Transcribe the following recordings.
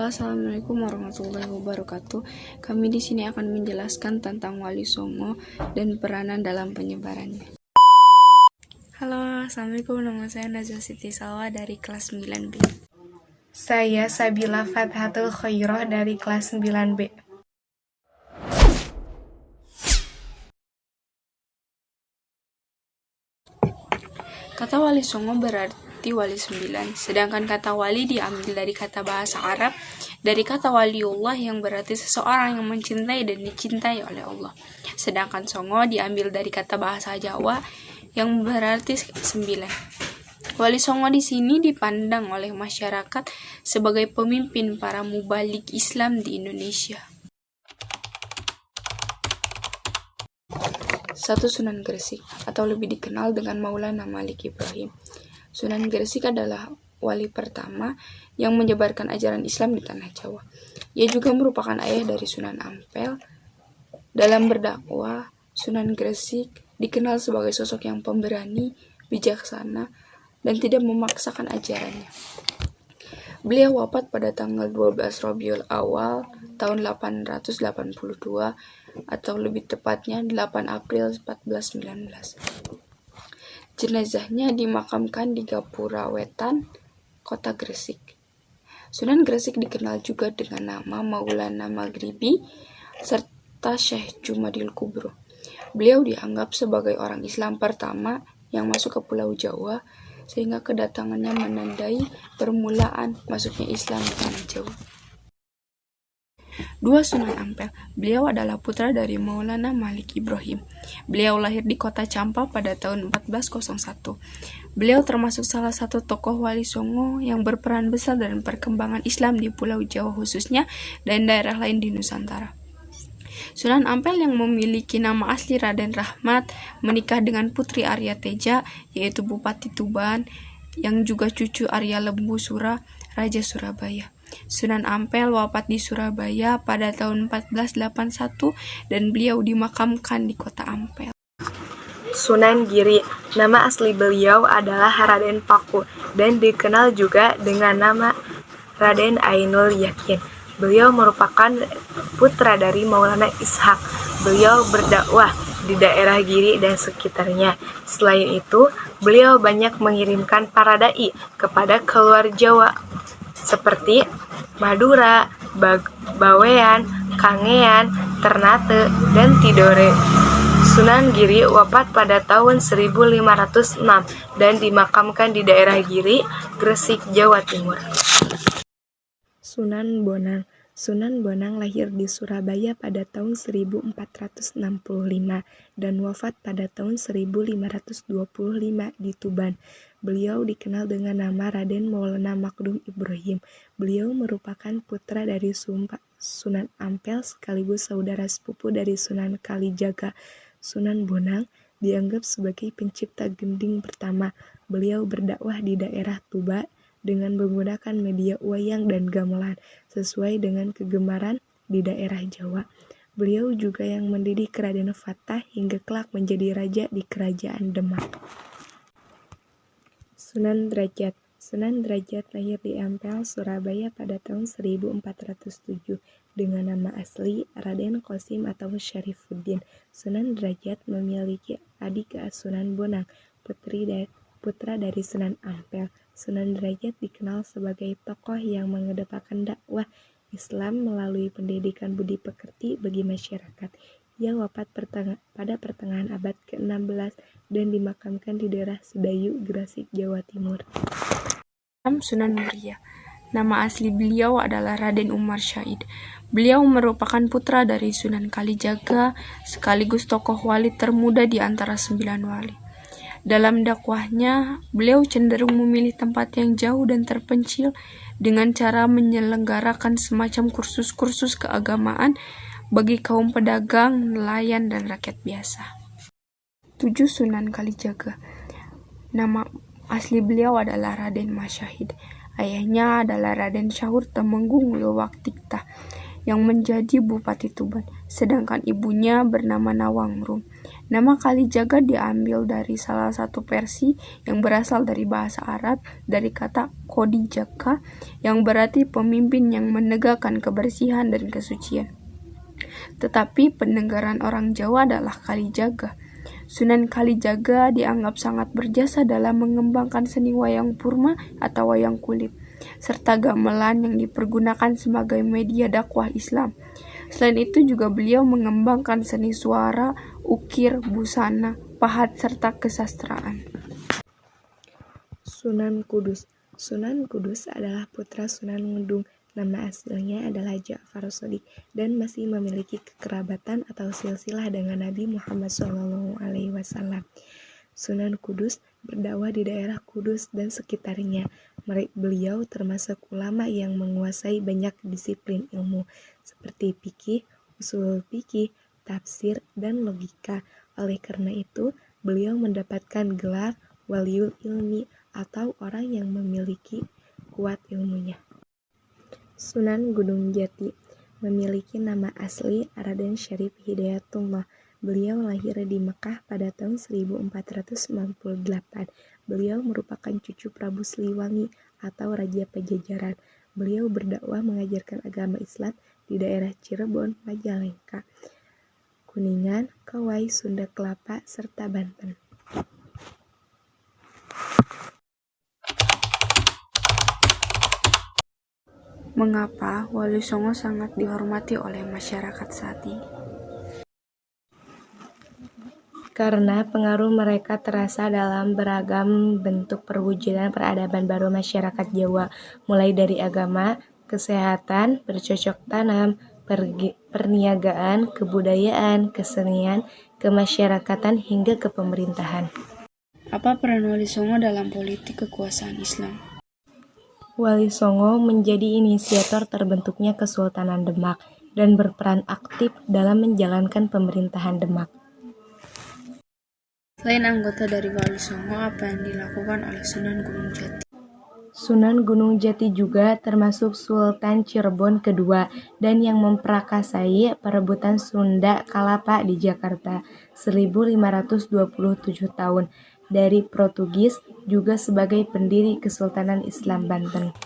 Halo, assalamualaikum warahmatullahi wabarakatuh. Kami di sini akan menjelaskan tentang Wali Songo dan peranan dalam penyebarannya. Halo, assalamualaikum. Nama saya Najwa Siti Salwa dari kelas 9B. Saya Sabila Fathatul Khoiroh dari kelas 9B. Kata Wali Songo berarti wali 9, sedangkan kata wali diambil dari kata bahasa Arab, dari kata waliullah yang berarti seseorang yang mencintai dan dicintai oleh Allah. Sedangkan Songo diambil dari kata bahasa Jawa yang berarti 9. Wali Songo di sini dipandang oleh masyarakat sebagai pemimpin para mubalik Islam di Indonesia. 1. Sunan Gresik, atau lebih dikenal dengan Maulana Malik Ibrahim. Sunan Gresik adalah wali pertama yang menyebarkan ajaran Islam di tanah Jawa. Ia juga merupakan ayah dari Sunan Ampel. Dalam berdakwah, Sunan Gresik dikenal sebagai sosok yang pemberani, bijaksana, dan tidak memaksakan ajarannya. Beliau wafat pada tanggal 12 Rabiul Awal tahun 882 atau lebih tepatnya 8 April 1419. Jenazahnya dimakamkan di Gapura Wetan, Kota Gresik. Sunan Gresik dikenal juga dengan nama Maulana Maghribi serta Syekh Jumadil Kubro. Beliau dianggap sebagai orang Islam pertama yang masuk ke Pulau Jawa, sehingga kedatangannya menandai permulaan masuknya Islam di tanah Jawa. 2. Sunan Ampel. Beliau adalah putra dari Maulana Malik Ibrahim. Beliau lahir di kota Campa pada tahun 1401. Beliau termasuk salah satu tokoh Wali Songo yang berperan besar dalam perkembangan Islam di Pulau Jawa khususnya dan daerah lain di Nusantara. Sunan Ampel yang memiliki nama asli Raden Rahmat menikah dengan Putri Arya Teja, yaitu Bupati Tuban, yang juga cucu Arya Lembu Sura, Raja Surabaya. Sunan Ampel wafat di Surabaya pada tahun 1481 dan beliau dimakamkan di kota Ampel. Sunan Giri, nama asli beliau adalah Raden Paku dan dikenal juga dengan nama Raden Ainul Yakin. Beliau merupakan putra dari Maulana Ishak. Beliau berdakwah di daerah Giri dan sekitarnya. Selain itu, beliau banyak mengirimkan para dai kepada keluar Jawa seperti Madura, Bawean, Kangean, Ternate, dan Tidore. Sunan Giri wafat pada tahun 1506 dan dimakamkan di daerah Giri, Gresik, Jawa Timur. Sunan Bonang. Sunan Bonang lahir di Surabaya pada tahun 1465 dan wafat pada tahun 1525 di Tuban. Beliau dikenal dengan nama Raden Maulana Makdum Ibrahim. Beliau merupakan putra dari Sunan Ampel sekaligus saudara sepupu dari Sunan Kalijaga. Sunan Bonang dianggap sebagai pencipta gending pertama. Beliau berdakwah di daerah Tuba dengan menggunakan media wayang dan gamelan sesuai dengan kegemaran di daerah Jawa. Beliau juga yang mendidik Raden Fatah hingga kelak menjadi raja di kerajaan Demak. Sunan Derajat. Sunan Derajat lahir di Ampel, Surabaya pada tahun 1407 dengan nama asli Raden Qasim atau Syarifuddin. Sunan Derajat memiliki adik Sunan Bonang, putra dari Sunan Ampel. Sunan Derajat dikenal sebagai tokoh yang mengedepankan dakwah Islam melalui pendidikan budi pekerti bagi masyarakat. Ia wafat pada pertengahan abad ke-16 dan dimakamkan di daerah Sedayu, Gresik, Jawa Timur. 6. Sunan Muria. Nama asli beliau adalah Raden Umar Syahid. Beliau merupakan putra dari Sunan Kalijaga sekaligus tokoh wali termuda di antara 9 wali. Dalam dakwahnya, beliau cenderung memilih tempat yang jauh dan terpencil dengan cara menyelenggarakan semacam kursus-kursus keagamaan bagi kaum pedagang, nelayan, dan rakyat biasa. 7. Sunan Kalijaga. Nama asli beliau adalah Raden Masyahid. Ayahnya adalah Raden Syahur Temenggung Wilwaktikta yang menjadi Bupati Tuban, sedangkan ibunya bernama Nawangrum. Nama Kalijaga diambil dari salah satu versi yang berasal dari bahasa Arab dari kata Kodijaka yang berarti pemimpin yang menegakkan kebersihan dan kesucian. Tetapi pendengaran orang Jawa adalah Kalijaga. Sunan Kalijaga dianggap sangat berjasa dalam mengembangkan seni wayang purma atau wayang kulit, serta gamelan yang dipergunakan sebagai media dakwah Islam. Selain itu juga beliau mengembangkan seni suara, ukir, busana, pahat, serta kesastraan. Sunan Kudus. Sunan Kudus adalah putra Sunan Ngudung. Nama aslinya adalah Ja'far Shadiq dan masih memiliki kekerabatan atau silsilah dengan Nabi Muhammad SAW. Sunan Kudus berdakwah di daerah Kudus dan sekitarnya. Beliau termasuk ulama yang menguasai banyak disiplin ilmu seperti fikih, usul fikih, tafsir, dan logika. Oleh karena itu, beliau mendapatkan gelar Waliul Ilmi atau orang yang memiliki kuat ilmunya. Sunan Gunung Jati memiliki nama asli Raden Syarif Hidayatullah. Beliau lahir di Mekah pada tahun 1498. Beliau merupakan cucu Prabu Siliwangi atau Raja Pajajaran. Beliau berdakwah mengajarkan agama Islam di daerah Cirebon, Majalengka, Kuningan, Kawai, Sunda Kelapa, serta Banten. Mengapa Wali Songo sangat dihormati oleh masyarakat saat ini? Karena pengaruh mereka terasa dalam beragam bentuk perwujudan peradaban baru masyarakat Jawa, mulai dari agama, kesehatan, bercocok tanam, perniagaan, kebudayaan, kesenian, kemasyarakatan, hingga kepemerintahan. Apa peran Wali Songo dalam politik kekuasaan Islam? Wali Songo menjadi inisiator terbentuknya Kesultanan Demak dan berperan aktif dalam menjalankan pemerintahan Demak. Selain anggota dari Wali Songo, apa yang dilakukan oleh Sunan Gunung Jati? Sunan Gunung Jati juga termasuk Sultan Cirebon kedua dan yang memperakasai perebutan Sunda Kalapa di Jakarta 1527 tahun dari Portugis, juga sebagai pendiri Kesultanan Islam Banten.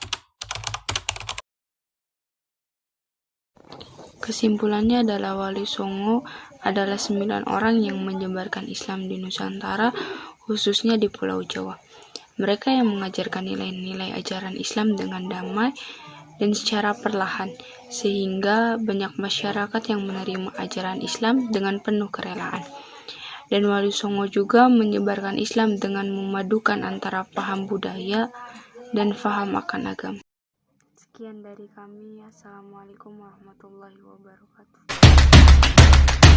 Kesimpulannya adalah Wali Songo adalah 9 orang yang menyebarkan Islam di Nusantara, khususnya di Pulau Jawa. Mereka yang mengajarkan nilai-nilai ajaran Islam dengan damai dan secara perlahan, sehingga banyak masyarakat yang menerima ajaran Islam dengan penuh kerelaan. Dan Wali Songo juga menyebarkan Islam dengan memadukan antara paham budaya dan paham akan agama. Sekian dari kami. Assalamualaikum warahmatullahi wabarakatuh.